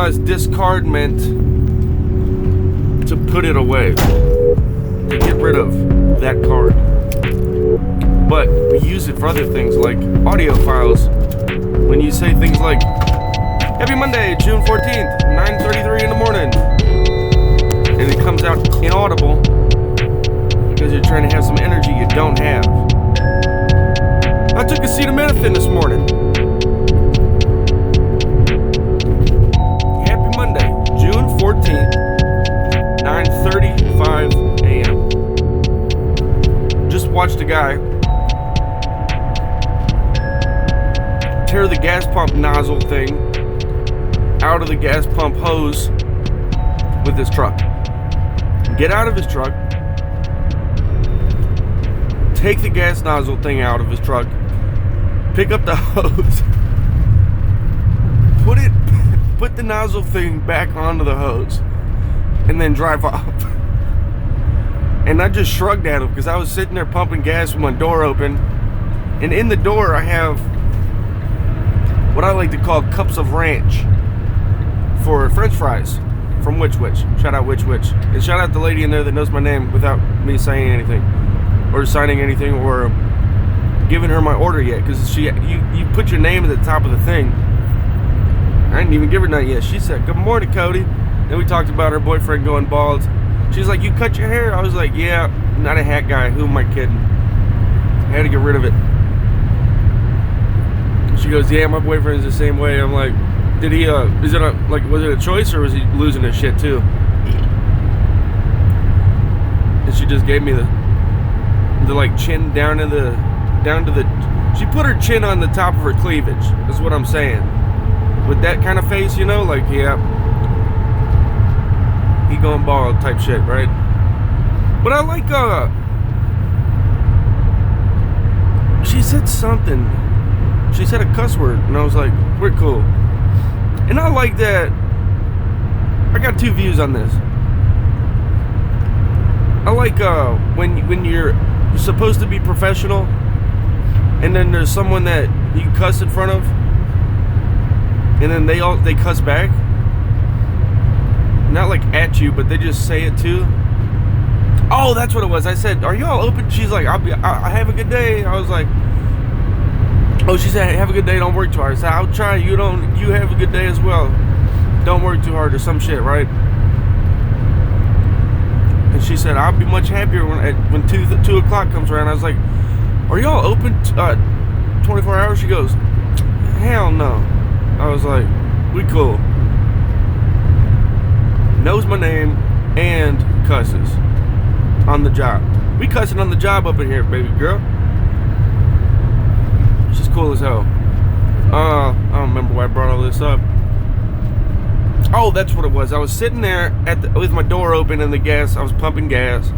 realized discard meant to put it away, to get rid of that card. But we use it for other things like audio files. When you say things like, Happy Monday, June 14th, 9:33 in the morning, and it comes out inaudible because you're trying to have some energy you don't have. I took acetaminophen this morning. Happy Monday, June 14th, 9:35 a.m. Just watched a guy tear the gas pump nozzle thing out of the gas pump hose with his truck. Get out of his truck, take the gas nozzle thing out of his truck, pick up the hose, put the nozzle thing back onto the hose, and then drive off. And I just shrugged at him because I was sitting there pumping gas with my door open, and in the door I have what I like to call cups of ranch for French fries from Which. Shout out Which. And shout out the lady in there that knows my name without me saying anything or signing anything or giving her my order yet, because you put your name at the top of the thing. I didn't even give her none yet. She said, "Good morning, Cody." Then we talked about her boyfriend going bald. She's like, "You cut your hair?" I was like, "Yeah, not a hat guy. Who am I kidding?" I had to get rid of it. She goes, "Yeah, my boyfriend's the same way." I'm like, "Did he, was it a choice or was he losing his shit too?" And she just gave me the like chin down to the, she put her chin on the top of her cleavage, is what I'm saying. With that kind of face, you know, like, yeah, he going bald type shit, right? But I like, she said something. She said a cuss word, and I was like, we're cool. And I like that. I got two views on this. I like when you're supposed to be professional, and then there's someone that you cuss in front of, and then they cuss back. Not like at you, but they just say it too. Oh, that's what it was. I said, "Are y'all open?" She's like, I have a good day. I was like, oh, she said, "Have a good day, don't work too hard." I said, "I'll try, you have a good day as well. Don't work too hard," or some shit, right? And she said, "I'll be much happier when 2 o'clock comes around." I was like, "Are y'all open 24 hours?" She goes, "Hell no." I was like, "We cool." Knows my name and cusses on the job. We cussing on the job up in here, baby girl. She's cool as hell. I don't remember why I brought all this up. Oh, that's what it was. I was sitting there with my door open and the gas. I was pumping gas,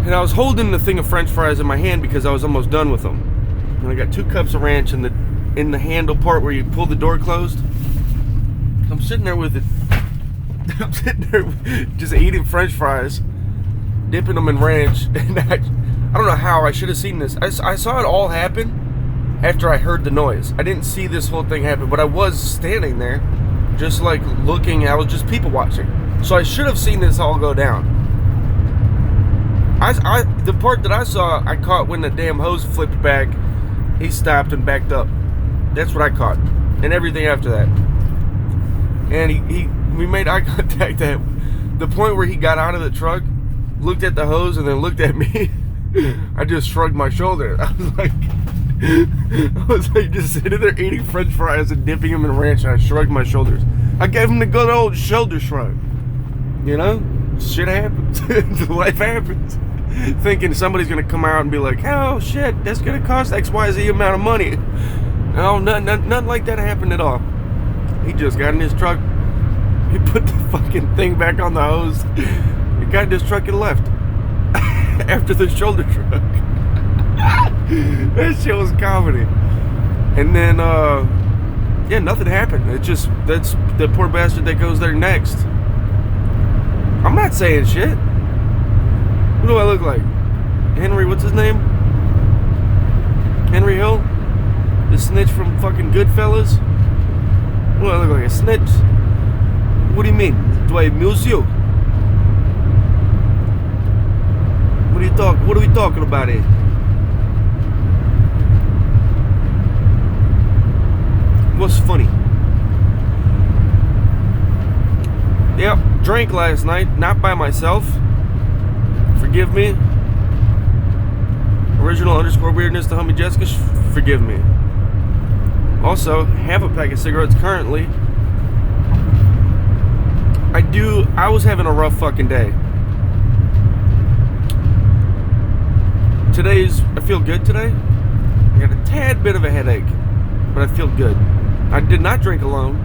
and I was holding the thing of French fries in my hand because I was almost done with them. And I got 2 cups of ranch in the handle part where you pull the door closed. I'm sitting there with it. I'm sitting there just eating French fries, dipping them in ranch, and I don't know how. I should have seen this. I saw it all happen after I heard the noise. I didn't see this whole thing happen, but I was standing there, just like looking. I was just people watching, so I should have seen this all go down. The part that I saw, I caught when the damn hose flipped back. He stopped and backed up. That's what I caught, and everything after that. And we made eye contact at the point where he got out of the truck, looked at the hose, and then looked at me. I just shrugged my shoulder. I was like just sitting there eating French fries and dipping them in ranch, and I shrugged my shoulders. I gave him the good old shoulder shrug. You know, shit happens. Life happens. Thinking somebody's gonna come out and be like, "Oh shit, that's gonna cost XYZ amount of money." No, nothing like that happened at all. He just got in his truck. He put the fucking thing back on the hose. He got in his truck and left. After the shoulder shrug. That shit was comedy. And then, yeah, nothing happened. That's the poor bastard that goes there next. I'm not saying shit. What do I look like? Henry, what's his name? Henry Hill? The snitch from fucking Goodfellas? What do I look like, a snitch? What do you mean? Do I amuse you? What are we talking about here? What's funny? Yep, drank last night, not by myself. Forgive me. Original_weirdness to Hummy Jessica, forgive me. Also, have a pack of cigarettes currently. I was having a rough fucking day. I feel good today. I got a tad bit of a headache, but I feel good. I did not drink alone.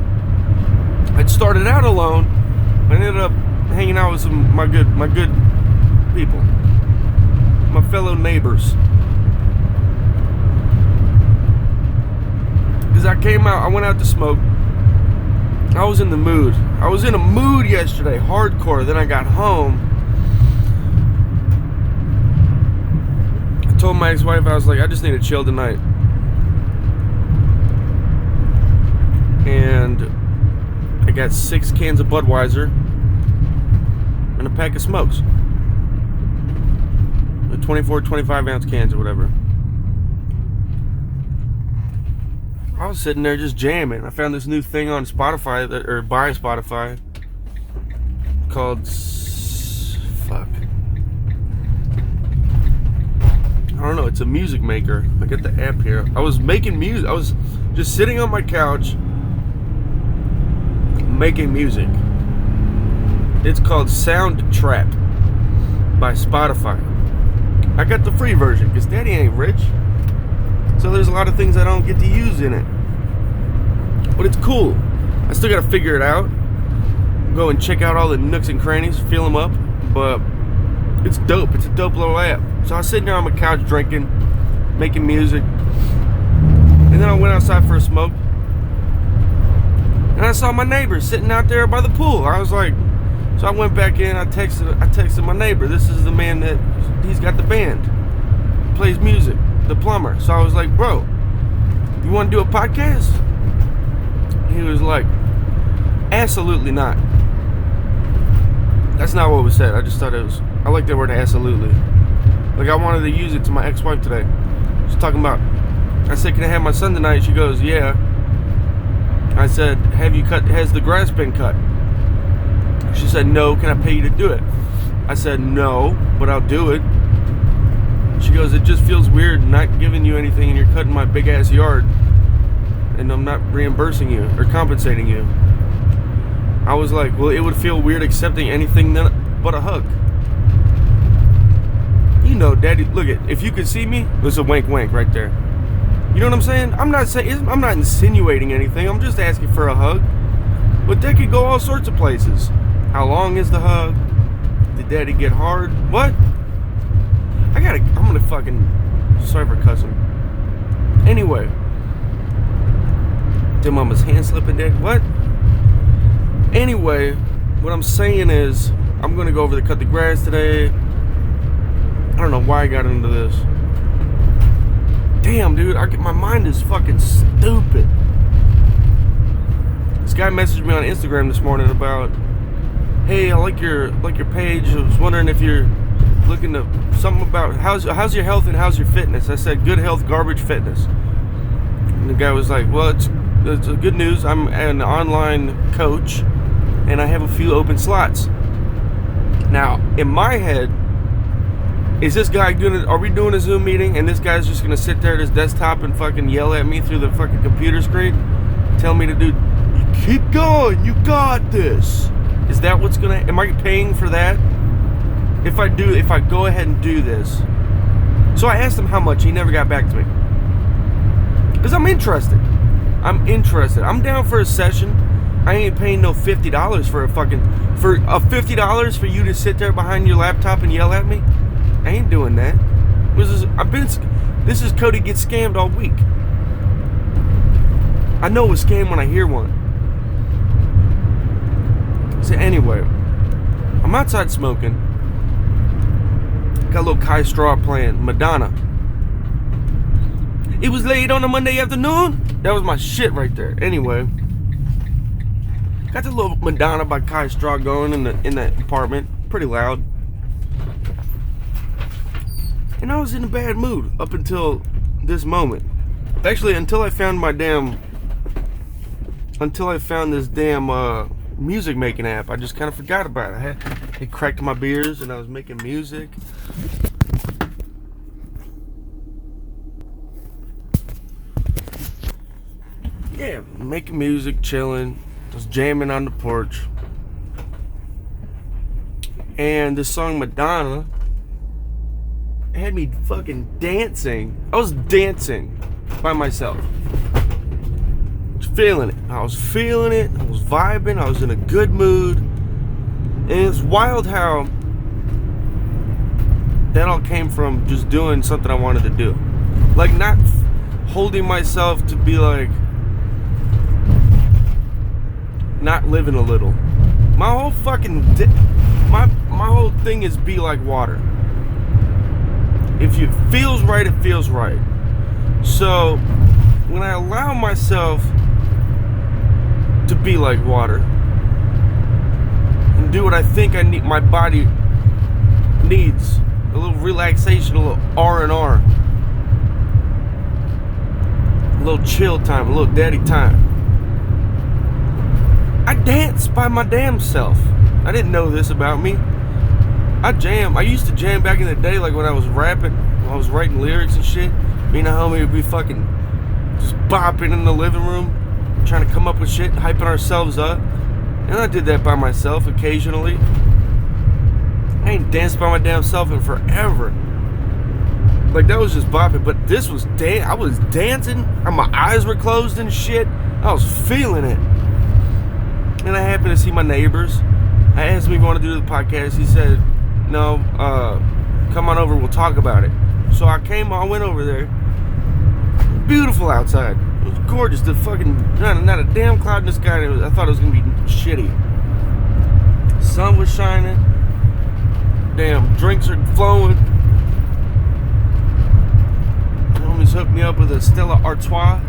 I'd started out alone. I ended up hanging out with some my good people, my fellow neighbors. Because I went out to smoke. I was in the mood. I was in a mood yesterday, hardcore. Then I got home. I told my ex-wife, I was like, I just need to chill tonight. And I got 6 cans of Budweiser and a pack of smokes. The 24, 25 ounce cans or whatever. I was sitting there just jamming. I found this new thing on Spotify, or by Spotify, called fuck. I don't know. It's a music maker. I got the app here. I was making music. I was just sitting on my couch making music. It's called Soundtrap by Spotify. I got the free version because Daddy ain't rich. So there's a lot of things I don't get to use in it. But it's cool. I still gotta figure it out. Go and check out all the nooks and crannies, feel them up. But it's dope. It's a dope little app. So I was sitting there on my couch drinking, making music. And then I went outside for a smoke. And I saw my neighbor sitting out there by the pool. I was like, so I went back in, I texted my neighbor. This is the man that, he's got the band. Plays music, the plumber. So I was like, bro, you want to do a podcast? He was like, absolutely not. That's not what was said. I just thought it was, I like that word absolutely. Like I wanted to use it to my ex-wife today. She's talking about, I said, can I have my son tonight? She goes, yeah. I said, has the grass been cut? She said, no, can I pay you to do it? I said, no, but I'll do it. She goes, it just feels weird not giving you anything and you're cutting my big ass yard and I'm not reimbursing you or compensating you. I was like, well, it would feel weird accepting anything but a hug. You know, Daddy, look at, if you could see me, there's a wink wink right there. You know what I'm saying? I'm not insinuating anything. I'm just asking for a hug. But that could go all sorts of places. How long is the hug? Did Daddy get hard? What? I'm gonna fucking, sorry for cussing. Anyway. Did Mama's hand slip in Dad? What? Anyway, what I'm saying is, I'm gonna go over to cut the grass today. I don't know why I got into this. Damn, dude, my mind is fucking stupid. This guy messaged me on Instagram this morning about, hey, I like your page. I was wondering if you're looking to something about how's your health and how's your fitness. I said good health, garbage fitness. And the guy was like, well, it's good news. I'm an online coach and I have a few open slots. Now, in my head, is this guy are we doing a Zoom meeting and this guy's just gonna sit there at his desktop and fucking yell at me through the fucking computer screen? Tell me to do, you keep going, you got this. Is that what's gonna, am I paying for that? If I go ahead and do this. So I asked him how much, he never got back to me. Because I'm interested. I'm down for a session. I ain't paying no $50 for $50 for you to sit there behind your laptop and yell at me. I ain't doing that. This is Cody gets scammed all week. I know a scam when I hear one. So anyway, I'm outside smoking. Got a little Kai Straw playing, Madonna. It was late on a Monday afternoon. That was my shit right there. Anyway, Got the little Madonna by Kai Straw going in that apartment. Pretty loud. And I was in a bad mood up until this moment. Actually, until I found this damn music making app. I just kind of forgot about it. It cracked my beers and I was making music. Yeah, making music, chilling. I was jamming on the porch. And this song Madonna had me fucking dancing. I was dancing by myself. Feeling it. I was feeling it. I was vibing. I was in a good mood. And it's wild how that all came from just doing something I wanted to do. Like not holding myself to be like not living a little. My whole fucking my whole thing is be like water. If it feels right, it feels right. So when I allow myself to be like water and do what I think I need, my body needs, a little relaxation, a little R&R, a little chill time, a little daddy time. I dance by my damn self. I didn't know this about me. I jam. I used to jam back in the day, like when I was rapping, when I was writing lyrics and shit. Me and a homie would be fucking just bopping in the living room, trying to come up with shit, hyping ourselves up. And I did that by myself occasionally. I ain't danced by my damn self in forever. Like that was just bopping, but this was I was dancing, and my eyes were closed and shit. I was feeling it. And I happened to see my neighbors. I asked him if he wanted to do the podcast. He said, no, come on over, we'll talk about it. So I went over there. Beautiful outside. It was gorgeous. The fucking, not a damn cloud in the sky. I thought it was going to be shitty. Sun was shining. Damn, drinks are flowing. The homies hooked me up with a Stella Artois.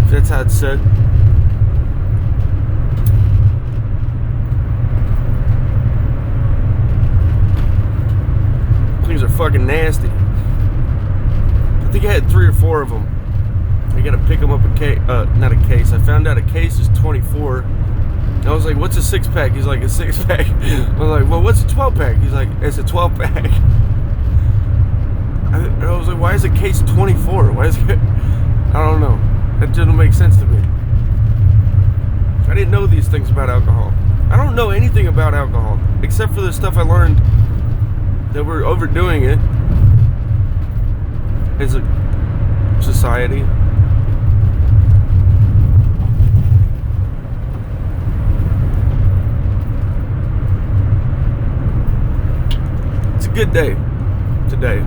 If that's how it's said. Things are fucking nasty. I think I had 3 or 4 of them. I gotta pick them up not a case. I found out a case is 24. I was like, what's a 6-pack? He's like, a 6-pack. I was like, well, what's a 12-pack? He's like, it's a 12-pack. I was like, why is a case 24? Why is it? I don't know. That didn't make sense to me. I didn't know these things about alcohol. I don't know anything about alcohol except for the stuff I learned that we're overdoing it as a society. It's a good day today.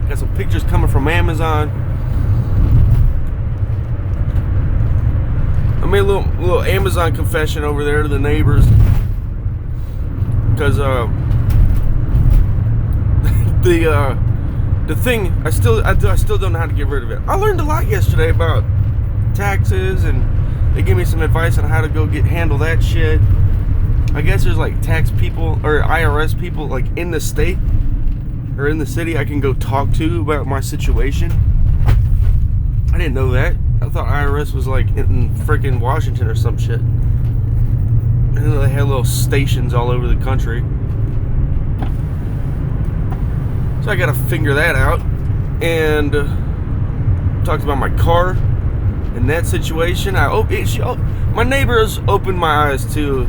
Got some pictures coming from Amazon. I made a little Amazon confession over there to the neighbors, because the thing I still don't know how to get rid of it. I learned a lot yesterday about taxes, and they gave me some advice on how to go handle that shit. I guess there's like tax people or IRS people like in the state or in the city I can go talk to about my situation. I didn't know that. I thought IRS was like in freaking Washington or some shit. And they had little stations all over the country. So I gotta figure that out. And talked about my car and that situation. My neighbors opened my eyes to,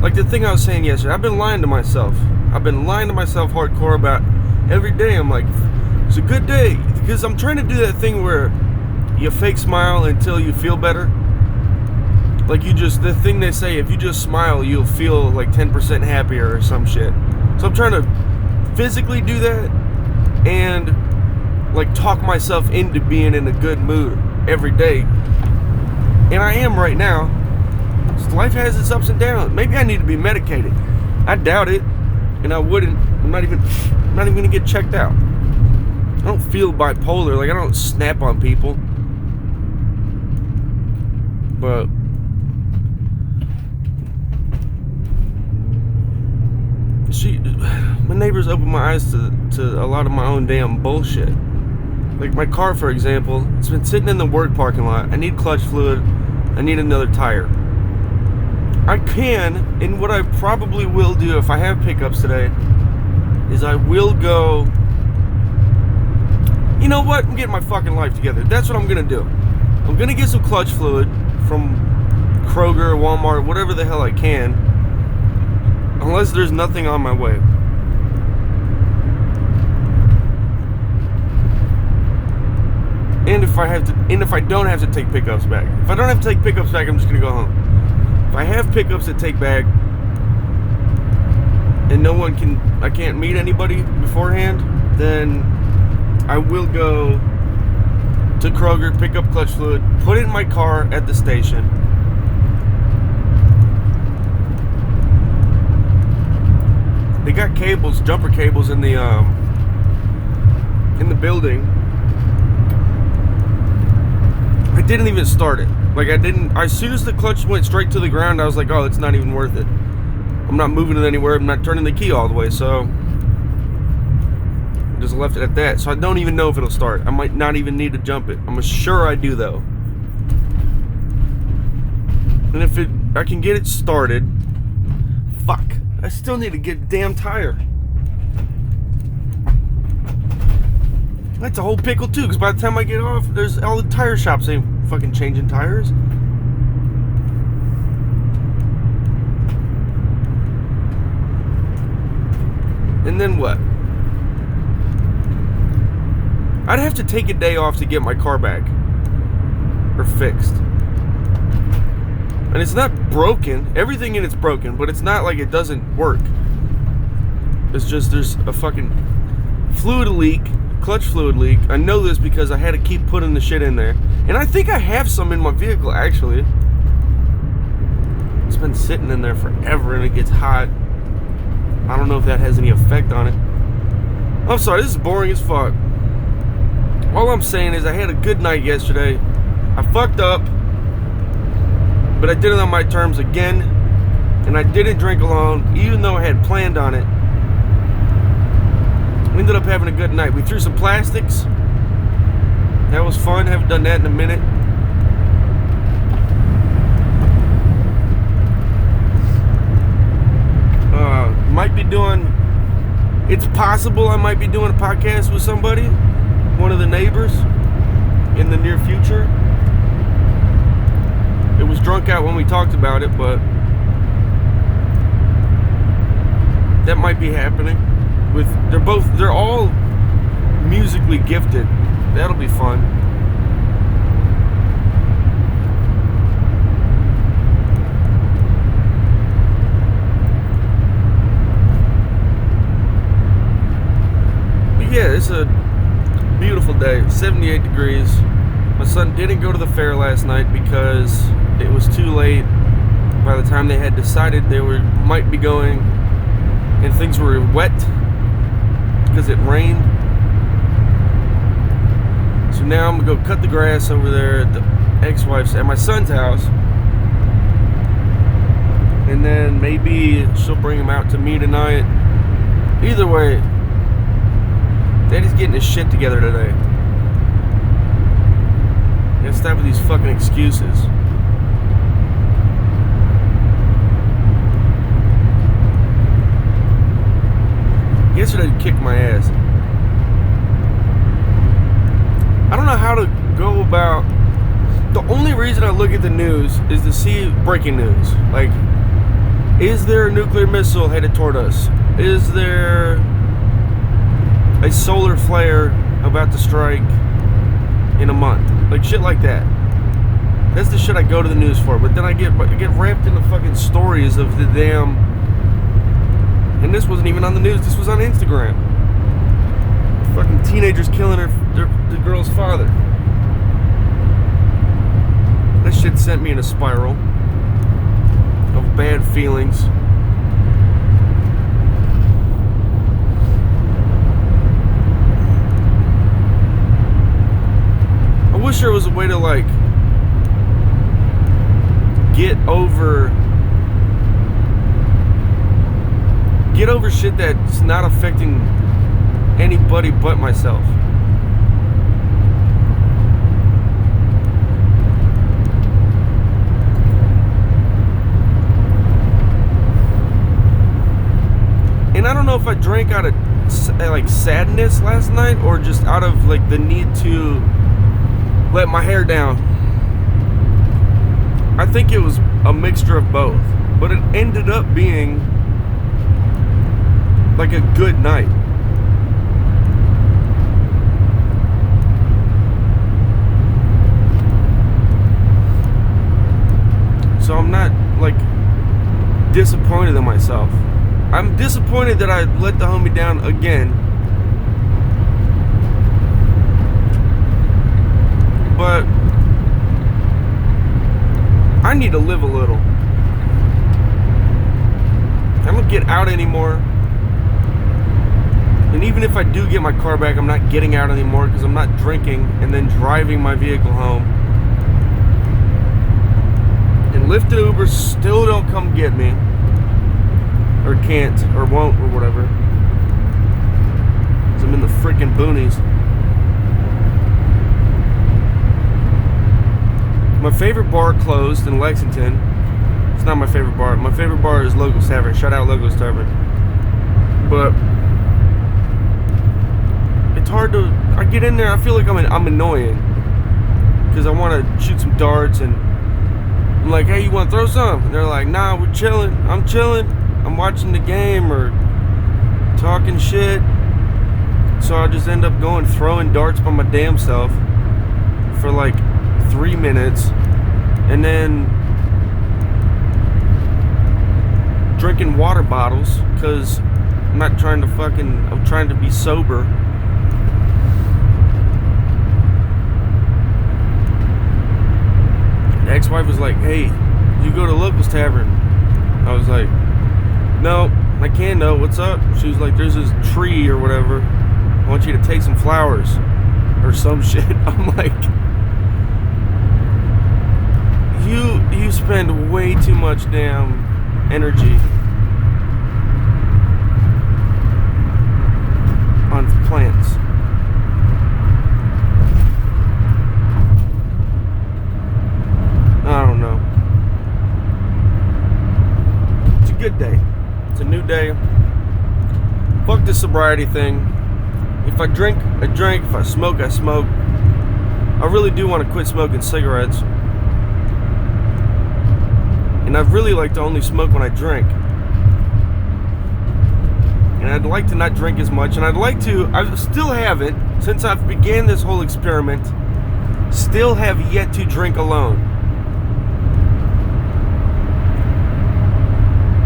like the thing I was saying yesterday. I've been lying to myself. I've been lying to myself hardcore about every day. I'm like, it's a good day. Because I'm trying to do that thing where you fake smile until you feel better. Like the thing they say, if you just smile, you'll feel like 10% happier or some shit. So I'm trying to physically do that and like talk myself into being in a good mood every day. And I am right now. Life has its ups and downs. Maybe I need to be medicated. I doubt it. And I wouldn't. I'm not even gonna get checked out. I don't feel bipolar. Like, I don't snap on people. But my neighbors opened my eyes to a lot of my own damn bullshit. Like my car, for example, it's been sitting in the work parking lot. I need clutch fluid. I need another tire. I can, and what I probably will do if I have pickups today, is I will go, you know what, I'm getting my fucking life together. That's what I'm gonna do. I'm gonna get some clutch fluid from Kroger, Walmart, whatever the hell I can, unless there's nothing on my way. And if I don't have to take pickups back. If I don't have to take pickups back, I'm just gonna go home. If I have pickups to take back and I can't meet anybody beforehand, then I will go to Kroger, pick up clutch fluid, put it in my car at the station. They got cables, jumper cables in the building. I didn't even start it. Like as soon as the clutch went straight to the ground, I was like, oh, it's not even worth it. I'm not moving it anywhere. I'm not turning the key all the way, so I just left it at that. So I don't even know if it'll start. I might not even need to jump it. I'm sure I do though. And if I can get it started, fuck, I still need to get a damn tire. That's a whole pickle too, because by the time I get off, there's all the tire shops ain't fucking changing tires. And then what? I'd have to take a day off to get my car back or fixed. And it's not broken. Everything in it's broken, but it's not like it doesn't work. It's just there's a fucking fluid leak. Clutch fluid leak. I know this because I had to keep putting the shit in there. And I think I have some in my vehicle, actually. It's been sitting in there forever and it gets hot. I don't know if that has any effect on it. I'm sorry, this is boring as fuck. All I'm saying is I had a good night yesterday. I fucked up, but I did it on my terms again. And I didn't drink alone, even though I had planned on it. We ended up having a good night. We threw some plastics. That was fun. Haven't done that in a minute. Might be doing, it's possible I might be doing a podcast with somebody, one of the neighbors, in the near future. It was drunk out when we talked about it, but that might be happening. They're all musically gifted. That'll be fun. But yeah, it's a beautiful day. 78 degrees. My son didn't go to the fair last night because it was too late. By the time they had decided they might be going, and things were wet because it rained. So now I'm gonna go cut the grass over there at my son's house, and then maybe she'll bring him out to me tonight. Either way, Daddy's getting his shit together today. You gotta stop with these fucking excuses. Yesterday kicked my ass. I don't know how to go about. The only reason I look at the news is to see breaking news. Like, is there a nuclear missile headed toward us? Is there a solar flare about to strike in a month? Like shit like that. That's the shit I go to the news for. But then I get wrapped in the fucking stories of the damn. And this wasn't even on the news. This was on Instagram. Fucking teenagers killing the girl's father. That shit sent me in a spiral of bad feelings. way to like get over shit that's not affecting anybody but myself. And I don't know if I drank out of like sadness last night or just out of like the need to let my hair down. I think it was a mixture of both, but it ended up being like a good night. So I'm not like disappointed in myself. I'm disappointed that I let the homie down again. But I need to live a little. I don't get out anymore. And even if I do get my car back, I'm not getting out anymore because I'm not drinking and then driving my vehicle home. And Lyft and Uber still don't come get me. Or can't, or won't, or whatever. Because I'm in the freaking boonies. My favorite bar closed in Lexington. It's not my favorite bar. My favorite bar is Logos Tavern. Shout out Logos Tavern. But it's hard to. I get in there. I feel like I'm annoying because I want to shoot some darts and I'm like, hey, you want to throw some? And they're like, nah, we're chilling. I'm chilling. I'm watching the game or talking shit. So I just end up going throwing darts by my damn self for like 3 minutes and then drinking water bottles because I'm not trying to I'm trying to be sober. The ex-wife was like, hey, you go to Locals Tavern. I was like, no, I can't. No, what's up? She was like, there's this tree or whatever. I want you to take some flowers or some shit. I'm like, you spend way too much damn energy on plants. I don't know. It's a good day. It's a new day. Fuck this sobriety thing. If I drink, I drink. If I smoke, I smoke. I really do want to quit smoking cigarettes. And I'd really like to only smoke when I drink. And I'd like to not drink as much. And I'd like to, I still haven't, since I've began this whole experiment, still have yet to drink alone.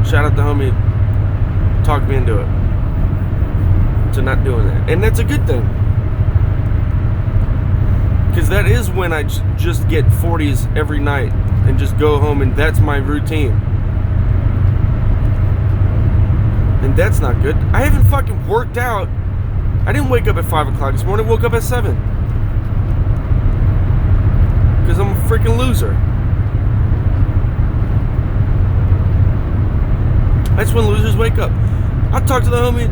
Shout out to homie, talked me into it. To not doing that. And that's a good thing. Because that is when I just get 40s every night and just go home and that's my routine. And that's not good. I haven't fucking worked out. I didn't wake up at 5 o'clock this morning. I woke up at 7. Because I'm a freaking loser. That's when losers wake up. I talked to the homie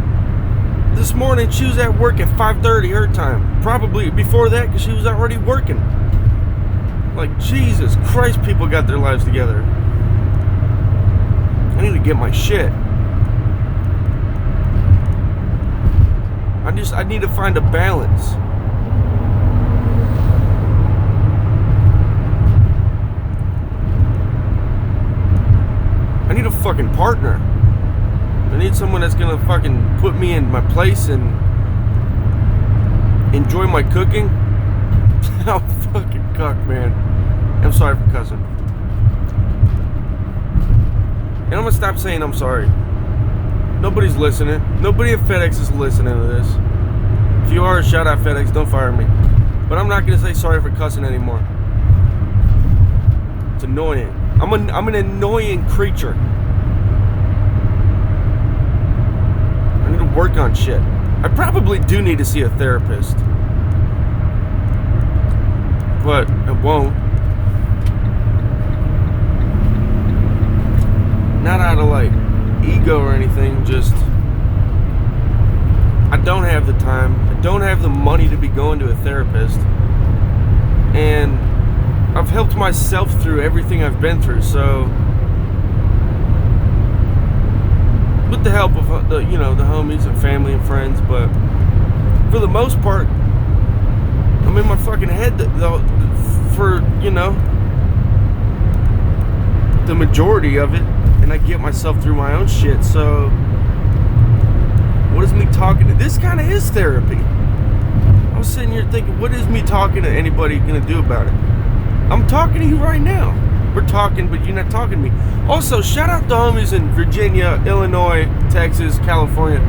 this morning. She was at work at 5:30 her time. Probably before that because she was already working. Like, Jesus Christ, people got their lives together. I need to get my shit. I need to find a balance. I need a fucking partner. I need someone that's gonna fucking put me in my place and enjoy my cooking. Oh, fucking cuck, man. I'm sorry for cussing. And I'm gonna stop saying I'm sorry. Nobody's listening. Nobody at FedEx is listening to this. If you are, shout out FedEx, don't fire me. But I'm not gonna say sorry for cussing anymore. It's annoying. I'm an annoying creature. I need to work on shit. I probably do need to see a therapist. but it won't. Not out of like ego or anything, just I don't have the time. I don't have the money to be going to a therapist. And I've helped myself through everything I've been through, so with the help of the homies and family and friends, but for the most part, I'm in my fucking head for the majority of it, and I get myself through my own shit. So what is me talking to? This kind of is therapy. I was sitting here thinking, what is me talking to anybody gonna do about it? I'm talking to you right now. We're talking, but you're not talking to me. Also, shout out the homies in Virginia, Illinois, Texas, California.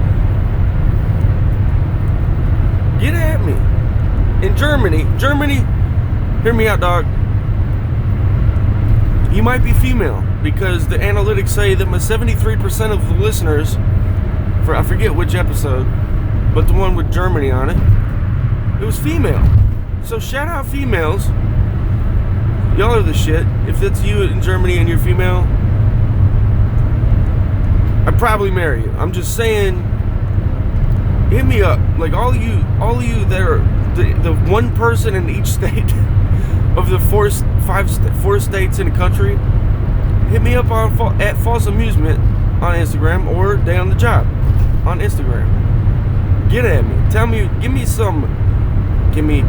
Get at me. In Germany, hear me out, dog. You might be female, because the analytics say that my 73% of the listeners, for I forget which episode, but the one with Germany on it, it was female. So shout out females. Y'all are the shit. If that's you in Germany and you're female, I'd probably marry you. I'm just saying, hit me up. Like all of you that are the one person in each state of the four states in the country, hit me up on at False Amusement on Instagram or Day on the Job on Instagram. Get at me. Tell me. Give me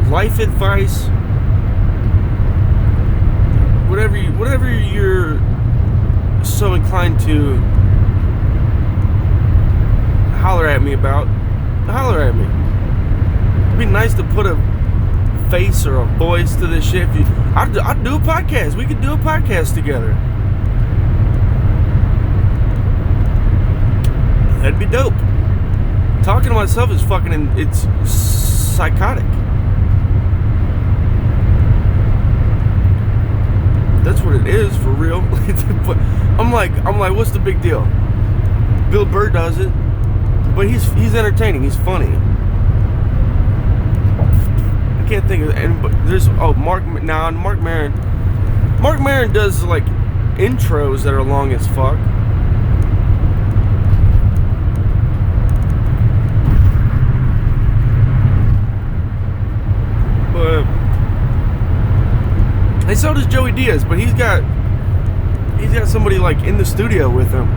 life advice. Whatever you're so inclined to holler at me about, holler at me. It'd be nice to put a face or a voice to this shit. I'd do a podcast. We could do a podcast together. That'd be dope. Talking to myself is it's psychotic. That's what it is, for real. But I'm like, what's the big deal? Bill Burr does it, but he's entertaining. He's funny. I can't think of anybody. There's Mark Maron. Mark Maron does like intros that are long as fuck. But and so does Joey Diaz, but he's got somebody like in the studio with him.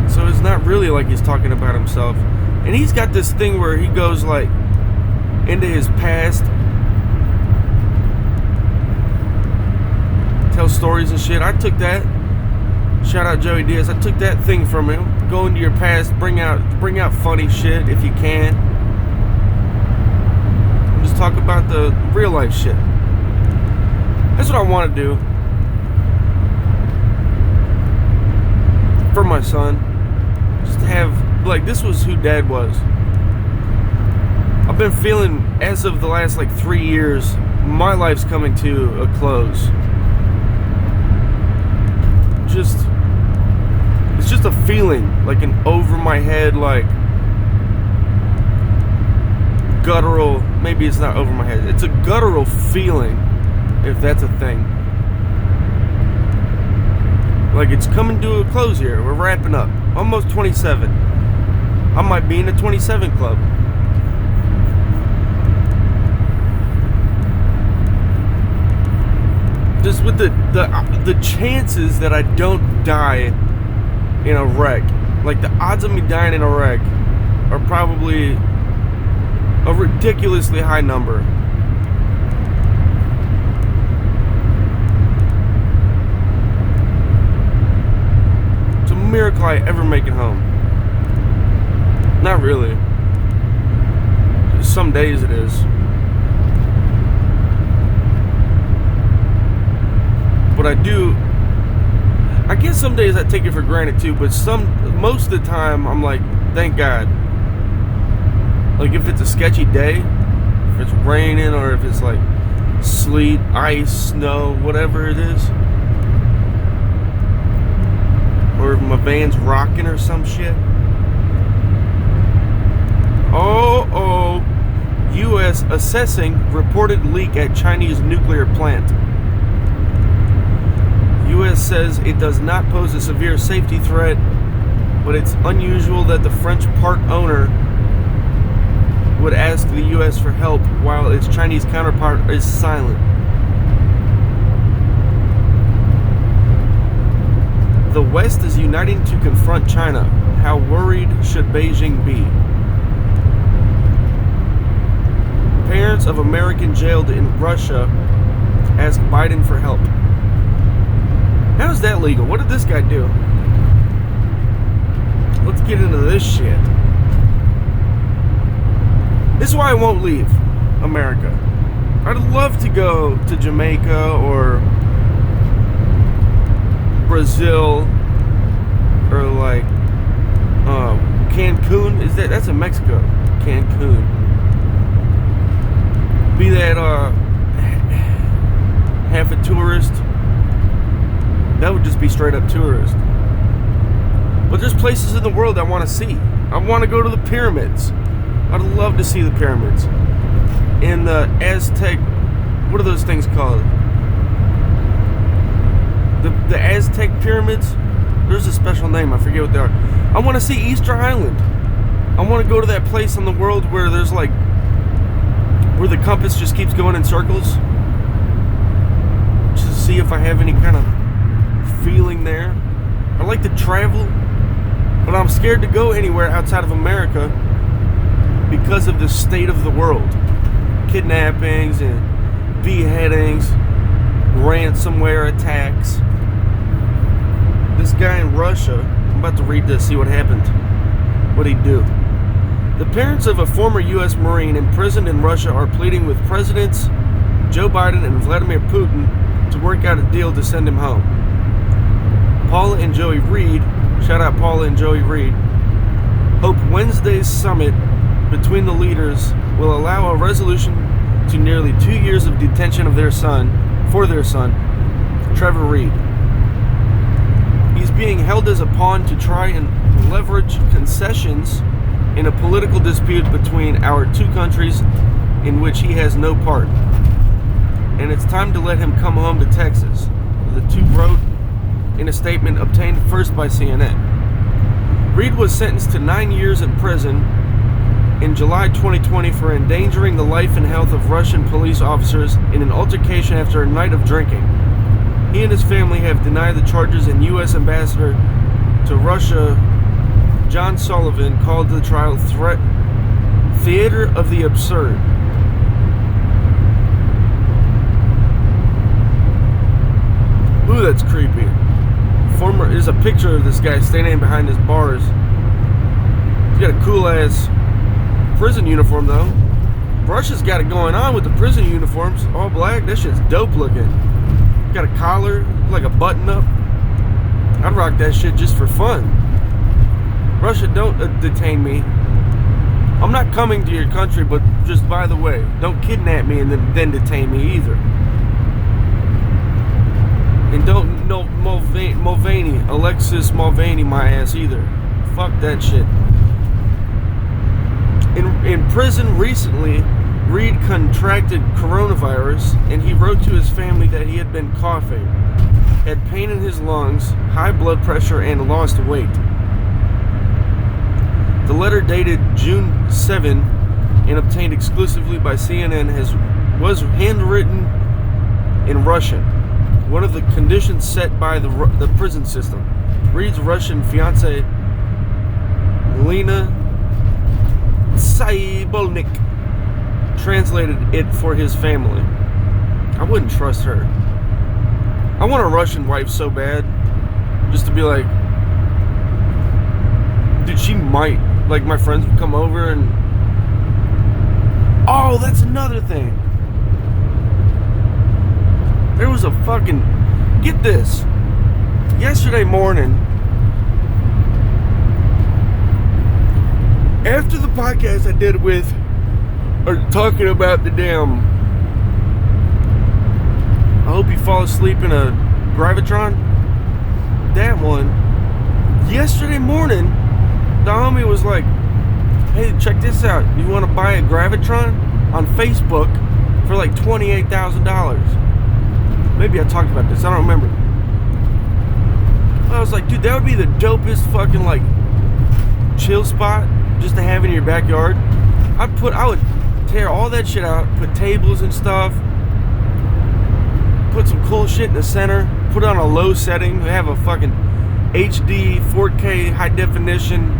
So it's not really like he's talking about himself. And he's got this thing where he goes like into his past, tells stories and shit. I took that. Shout out Joey Diaz. I took that thing from him. Go into your past, bring out funny shit if you can. Just talk about the real life shit. That's what I want to do for my son. Just to have, like, this was who Dad was. I've been feeling, as of the last like 3 years, my life's coming to a close. It's just a feeling, like an over my head, like guttural. Maybe it's not over my head. It's a guttural feeling, if that's a thing. Like it's coming to a close here. We're wrapping up. Almost 27. I might be in the 27 club. Just with the chances that I don't die in a wreck, like the odds of me dying in a wreck are probably a ridiculously high number. It's a miracle I ever make it home. Not really. Some days it is. But I guess some days I take it for granted too, but most of the time I'm like, thank God. Like if it's a sketchy day, if it's raining or if it's like sleet, ice, snow, whatever it is, or if my van's rocking or some shit. Oh, U.S. assessing reported leak at Chinese nuclear plant. U.S. says it does not pose a severe safety threat, but it's unusual that the French part owner would ask the U.S. for help while its Chinese counterpart is silent. The West is uniting to confront China. How worried should Beijing be? Parents of American jailed in Russia ask Biden for help. How is that legal? What did this guy do? Let's get into this shit. This is why I won't leave America. I'd love to go to Jamaica or Brazil or like Cancun. That's in Mexico? Cancun. Be that half a tourist. That would just be straight up tourist. But there's places in the world I want to see. I want to go to the pyramids. I'd love to see the pyramids. In the Aztec, what are those things called? The Aztec pyramids? There's a special name, I forget what they are. I want to see Easter Island. I want to go to that place in the world where there's like, where the compass just keeps going in circles. Just to see if I have any kind of feeling there. I like to travel, but I'm scared to go anywhere outside of America because of the state of the world. Kidnappings and beheadings, ransomware attacks. This guy in Russia, I'm about to read this, see what happened. What'd he do? The parents of a former U.S. Marine imprisoned in Russia are pleading with Presidents Joe Biden and Vladimir Putin to work out a deal to send him home. Paula and Joey Reid, shout out Paula and Joey Reid, hope Wednesday's summit between the leaders will allow a resolution to nearly 2 years of detention of their son, Trevor Reid. He's being held as a pawn to try and leverage concessions in a political dispute between our two countries in which he has no part. And it's time to let him come home to Texas, the two wrote in a statement obtained first by CNN. Reid was sentenced to 9 years in prison in July 2020 for endangering the life and health of Russian police officers in an altercation after a night of drinking. He and his family have denied the charges, and U.S. Ambassador to Russia John Sullivan called the trial theater of the absurd. Ooh, that's creepy. There's a picture of this guy standing behind his bars. He's got a cool ass prison uniform though. Russia's got it going on with the prison uniforms. All black, that shit's dope looking. Got a collar, like a button up. I'd rock that shit just for fun. Russia, don't detain me. I'm not coming to your country, but just by the way, don't kidnap me and then detain me either. And don't Alexis Mulvaney my ass either. Fuck that shit. In prison recently, Reid contracted coronavirus, and he wrote to his family that he had been coughing, had pain in his lungs, high blood pressure, and lost weight. The letter dated June 7 and obtained exclusively by CNN was handwritten in Russian, one of the conditions set by the prison system. Reid's Russian fiancée, Lena Saibolnik, translated it for his family. I wouldn't trust her. I want a Russian wife so bad, just to be like, dude, she might, like, my friends would come over and, oh, that's another thing. There was a fucking, get this, yesterday morning, after the podcast I did with, or talking about the damn, I hope you fall asleep in a Gravitron, that one, yesterday morning, the homie was like, hey, check this out, you want to buy a Gravitron? on Facebook for like $28,000. Maybe I talked about this, I don't remember. I was like, dude, that would be the dopest fucking like chill spot just to have in your backyard. I would tear all that shit out, put tables and stuff, put some cool shit in the center, put it on a low setting, have a fucking HD 4K high definition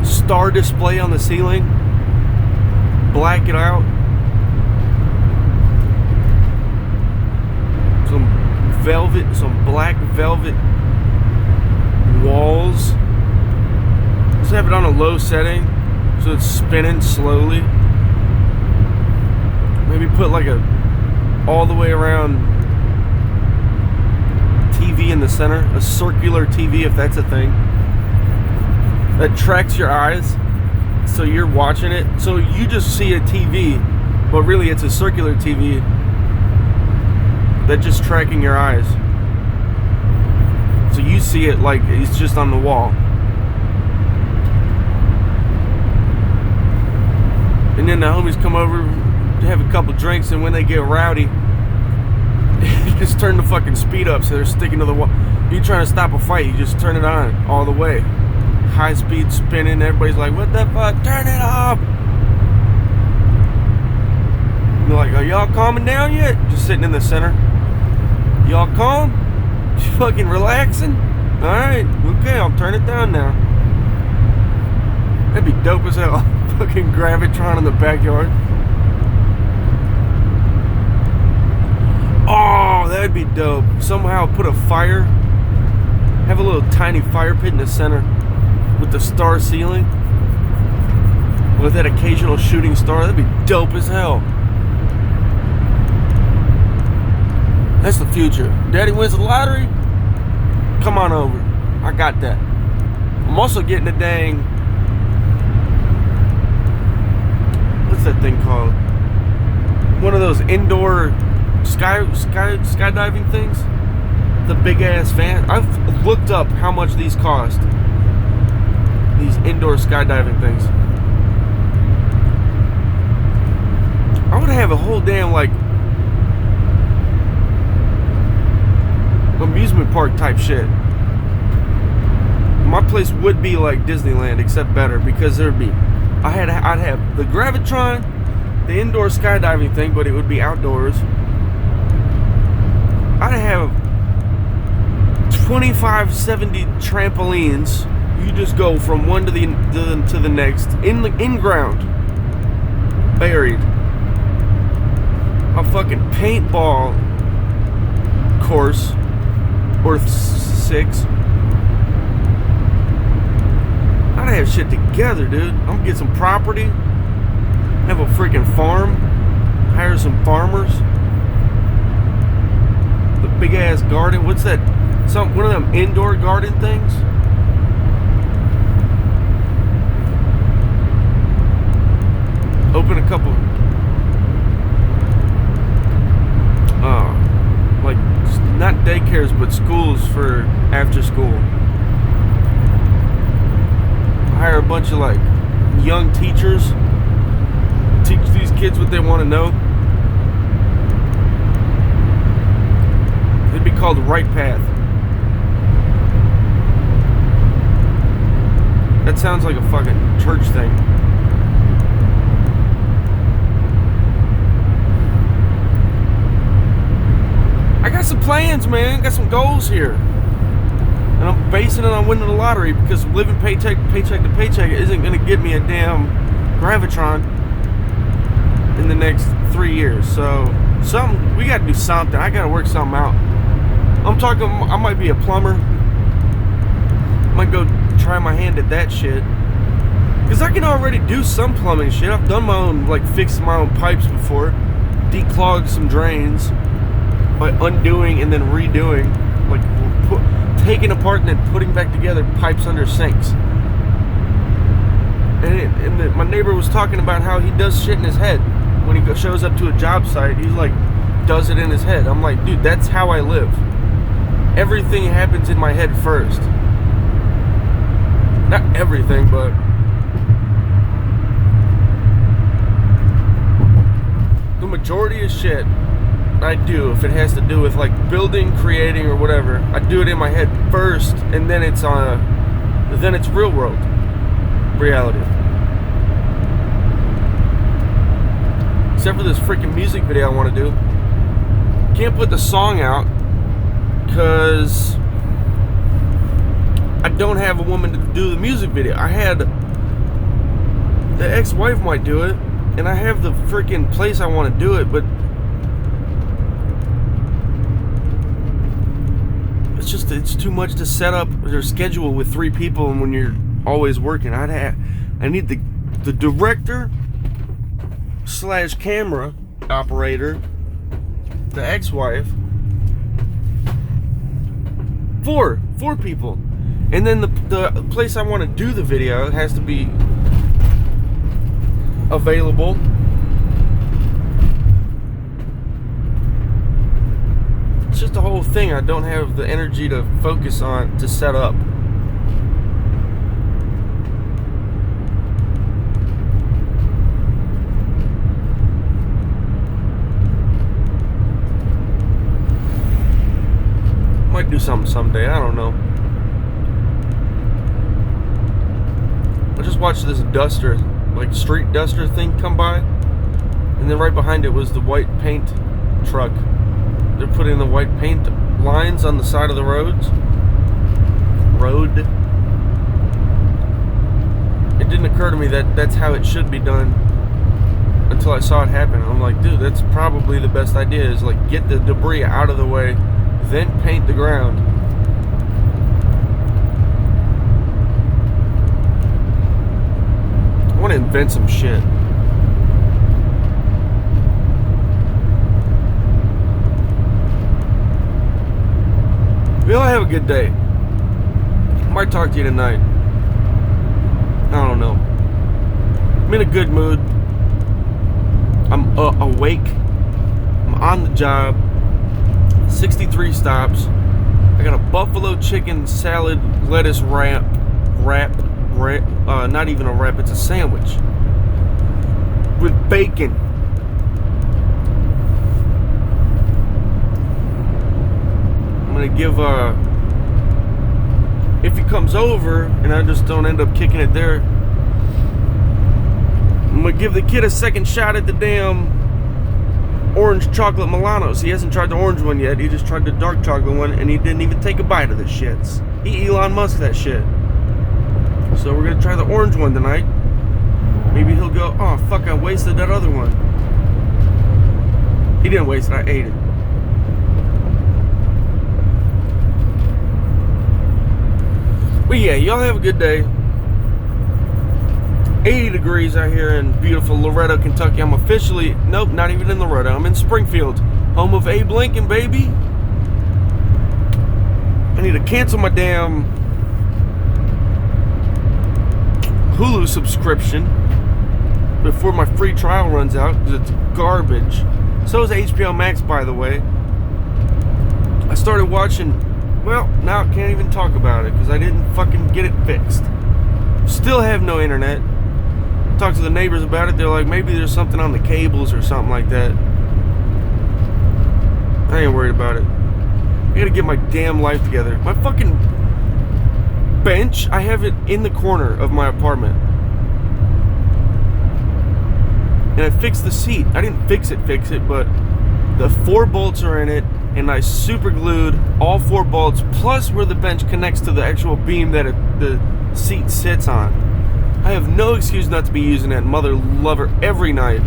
star display on the ceiling, black it out, some black velvet walls. Just have it on a low setting so it's spinning slowly. Maybe put like a all the way around TV in the center, a circular TV if that's a thing, that tracks your eyes so you're watching it, so you just see a TV but really it's a circular TV that's just tracking your eyes, so you see it like it's just on the wall. And then the homies come over to have a couple drinks, and when they get rowdy, just turn the fucking speed up so they're sticking to the wall. You trying to stop a fight, you just turn it on all the way. High speed spinning, everybody's like, what the fuck, turn it off! You're like, are y'all calming down yet? Just sitting in the center. Y'all calm? You fucking relaxing? Alright, okay, I'll turn it down now. That'd be dope as hell. Fucking Gravitron in the backyard. Oh, that'd be dope. Somehow put a fire, have a little tiny fire pit in the center with the star ceiling, with that occasional shooting star. That'd be dope as hell. That's the future. Daddy wins the lottery, come on over. I got that. I'm also getting a dang, what's that thing called? One of those indoor skydiving things. The big ass fan. I've looked up how much these cost. These indoor skydiving things. I would have a whole damn like amusement park type shit. My place would be like Disneyland, except better, because there'd be I'd have the Gravitron, the indoor skydiving thing, but it would be outdoors. I'd have 25, 70 trampolines. You just go from one to the next in ground, buried. A fucking paintball course, or 6. I'd have shit together, dude. I'm gonna get some property, have a freaking farm, hire some farmers. The big ass garden. What's that? One of them indoor garden things. Open a couple. Like not daycares, but schools for after school. Hire a bunch of like young teachers, teach these kids what they want to know. It'd be called the Right Path. That sounds like a fucking church thing. I got some plans, man. Got some goals here. And I'm basing it on winning the lottery, because living paycheck to paycheck isn't going to get me a damn Gravitron in the next 3 years. So, we got to do something. I got to work something out. I'm talking, I might be a plumber. Might go try my hand at that shit. Because I can already do some plumbing shit. I've done my own, like, fixed my own pipes before. Declogged some drains by undoing and then redoing. Like, taking apart and then putting back together pipes under sinks. And my neighbor was talking about how he does shit in his head. When he shows up to a job site, he's like, does it in his head. I'm like, dude, that's how I live. Everything happens in my head first. Not everything, but majority of shit I do, if it has to do with like building, creating, or whatever, I do it in my head first, and then it's real world reality. Except for this freaking music video I want to do. Can't put the song out because I don't have a woman to do the music video. I had the ex-wife might do it, and I have the freaking place I want to do it, but it's too much to set up or schedule with 3 people, and when you're always working, I need the director / camera operator, the ex-wife, 4 people, and then the place I want to do the video has to be available. It's just a whole thing I don't have the energy to focus on to set up. Might do something someday, I don't know. I just watched this duster, like street duster thing come by, and then right behind it was the white paint truck. They're putting the white paint lines on the side of the road. It didn't occur to me that that's how it should be done until I saw it happen. I'm like, dude, that's probably the best idea, is like get the debris out of the way, then paint the ground. I want to invent some shit. We all have a good day. Might talk to you tonight. I don't know. I'm in a good mood. I'm awake. I'm on the job. 63 stops. I got a buffalo chicken salad lettuce wrap. Not even a wrap, it's a sandwich with bacon. I'm gonna give if he comes over and I just don't end up kicking it there, I'm gonna give the kid a second shot at the damn orange chocolate Milanos. He hasn't tried the orange one yet. He just tried the dark chocolate one, and he didn't even take a bite of the shits. He Elon Musk that shit. So we're gonna try the orange one tonight. Maybe he'll go, oh fuck, I wasted that other one. He didn't waste it, I ate it. But yeah, y'all have a good day. 80 degrees out here in beautiful Loretto, Kentucky. I'm officially, nope, not even in Loretto. I'm in Springfield, home of Abe Lincoln, baby. I need to cancel my damn Hulu subscription before my free trial runs out, because it's garbage. So is HBO Max, by the way. I started watching, well, now I can't even talk about it because I didn't fucking get it fixed. Still have no internet. Talked to the neighbors about it. They're like, maybe there's something on the cables or something like that. I ain't worried about it. I gotta get my damn life together. My fucking bench, I have it in the corner of my apartment. And I fixed the seat. I didn't fix it, but the 4 bolts are in it, and I super glued all 4 bolts, plus where the bench connects to the actual beam that the seat sits on. I have no excuse not to be using that mother lover every night.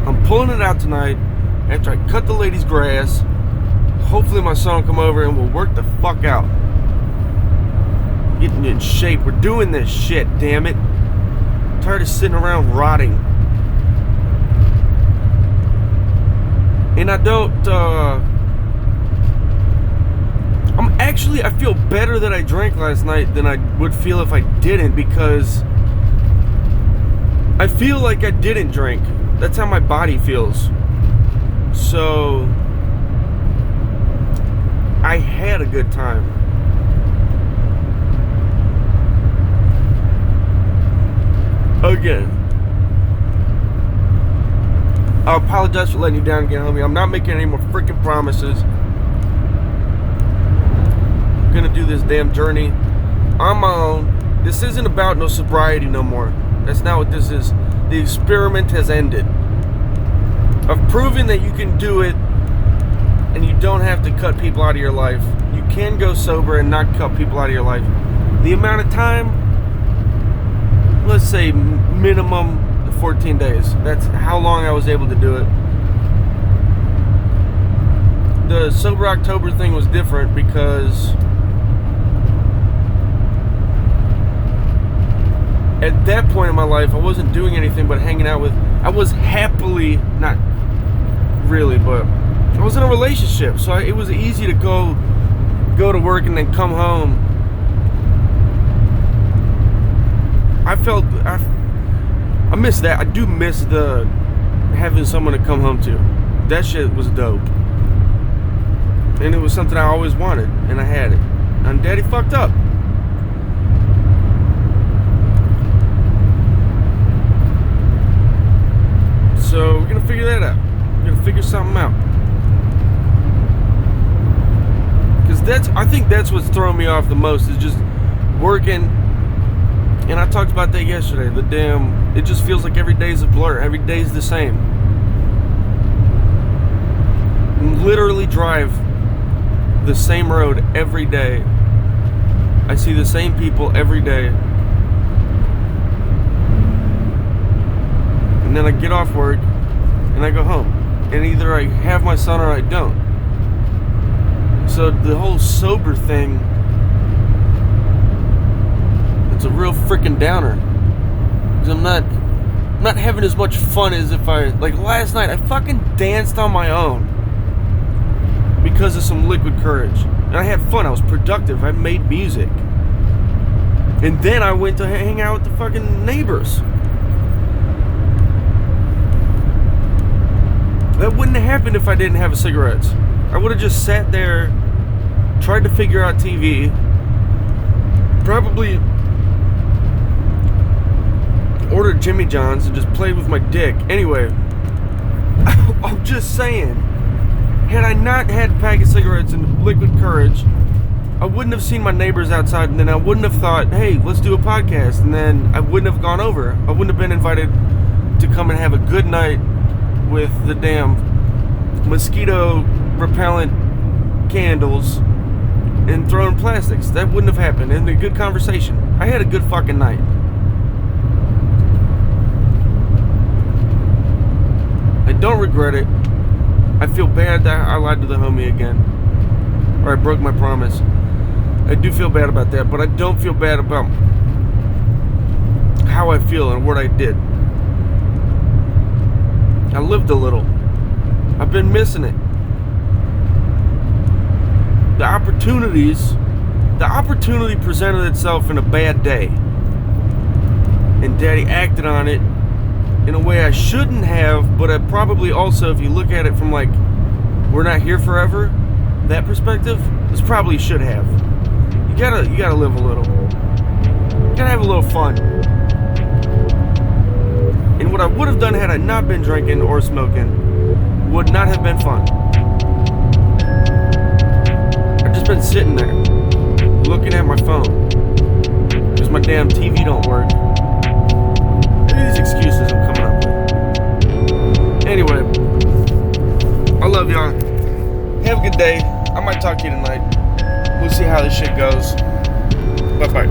I'm pulling it out tonight after I cut the lady's grass. Hopefully my son will come over and we'll work the fuck out. Getting in shape. We're doing this shit, damn it. I'm tired of sitting around rotting. And I don't, I feel better that I drank last night than I would feel if I didn't, because I feel like I didn't drink. That's how my body feels. So I had a good time. Again. I apologize for letting you down again, homie. I'm not making any more freaking promises. I'm gonna do this damn journey on my own. This isn't about no sobriety no more. That's not what this is. The experiment has ended. I've proven that you can do it and you don't have to cut people out of your life. You can go sober and not cut people out of your life. The amount of time, let's say minimum 14 days. That's how long I was able to do it. The Sober October thing was different because at that point in my life, I wasn't doing anything but hanging out with, I was happily, not really, but I was in a relationship, so it was easy to go to work and then come home. I miss that. I do miss the having someone to come home to. That shit was dope. And it was something I always wanted, and I had it. And Daddy fucked up. So we're gonna figure that out. We're gonna figure something out. Because I think that's what's throwing me off the most, is just working. And I talked about that yesterday. It just feels like every day's a blur. Every day's the same. Literally drive the same road every day. I see the same people every day. And then I get off work and I go home. And either I have my son or I don't. So the whole sober thing, it's a real freaking downer. Because I'm not having as much fun as if like last night, I fucking danced on my own because of some liquid courage. And I had fun. I was productive. I made music. And then I went to hang out with the fucking neighbors. That wouldn't have happened if I didn't have cigarettes. I would have just sat there, tried to figure out TV, probably ordered Jimmy John's and just played with my dick. Anyway, I'm just saying, had I not had a pack of cigarettes and liquid courage, I wouldn't have seen my neighbors outside, and then I wouldn't have thought, hey, let's do a podcast, and then I wouldn't have gone over. I wouldn't have been invited to come and have a good night with the damn mosquito repellent candles and throwing plastics. That wouldn't have happened. And a good conversation. I had a good fucking night. I don't regret it. I feel bad that I lied to the homie again, or I broke my promise. I do feel bad about that, but I don't feel bad about how I feel and what I did. I lived a little. I've been missing it. The opportunity presented itself in a bad day. And Daddy acted on it in a way I shouldn't have, but I probably also, if you look at it from like, we're not here forever, that perspective, this probably should have. You gotta live a little. You gotta have a little fun. And what I would have done had I not been drinking or smoking would not have been fun. I've just been sitting there, looking at my phone, because my damn TV don't work. Look at these excuses I'm coming up with. Anyway, I love y'all. Have a good day. I might talk to you tonight. We'll see how this shit goes. Bye-bye.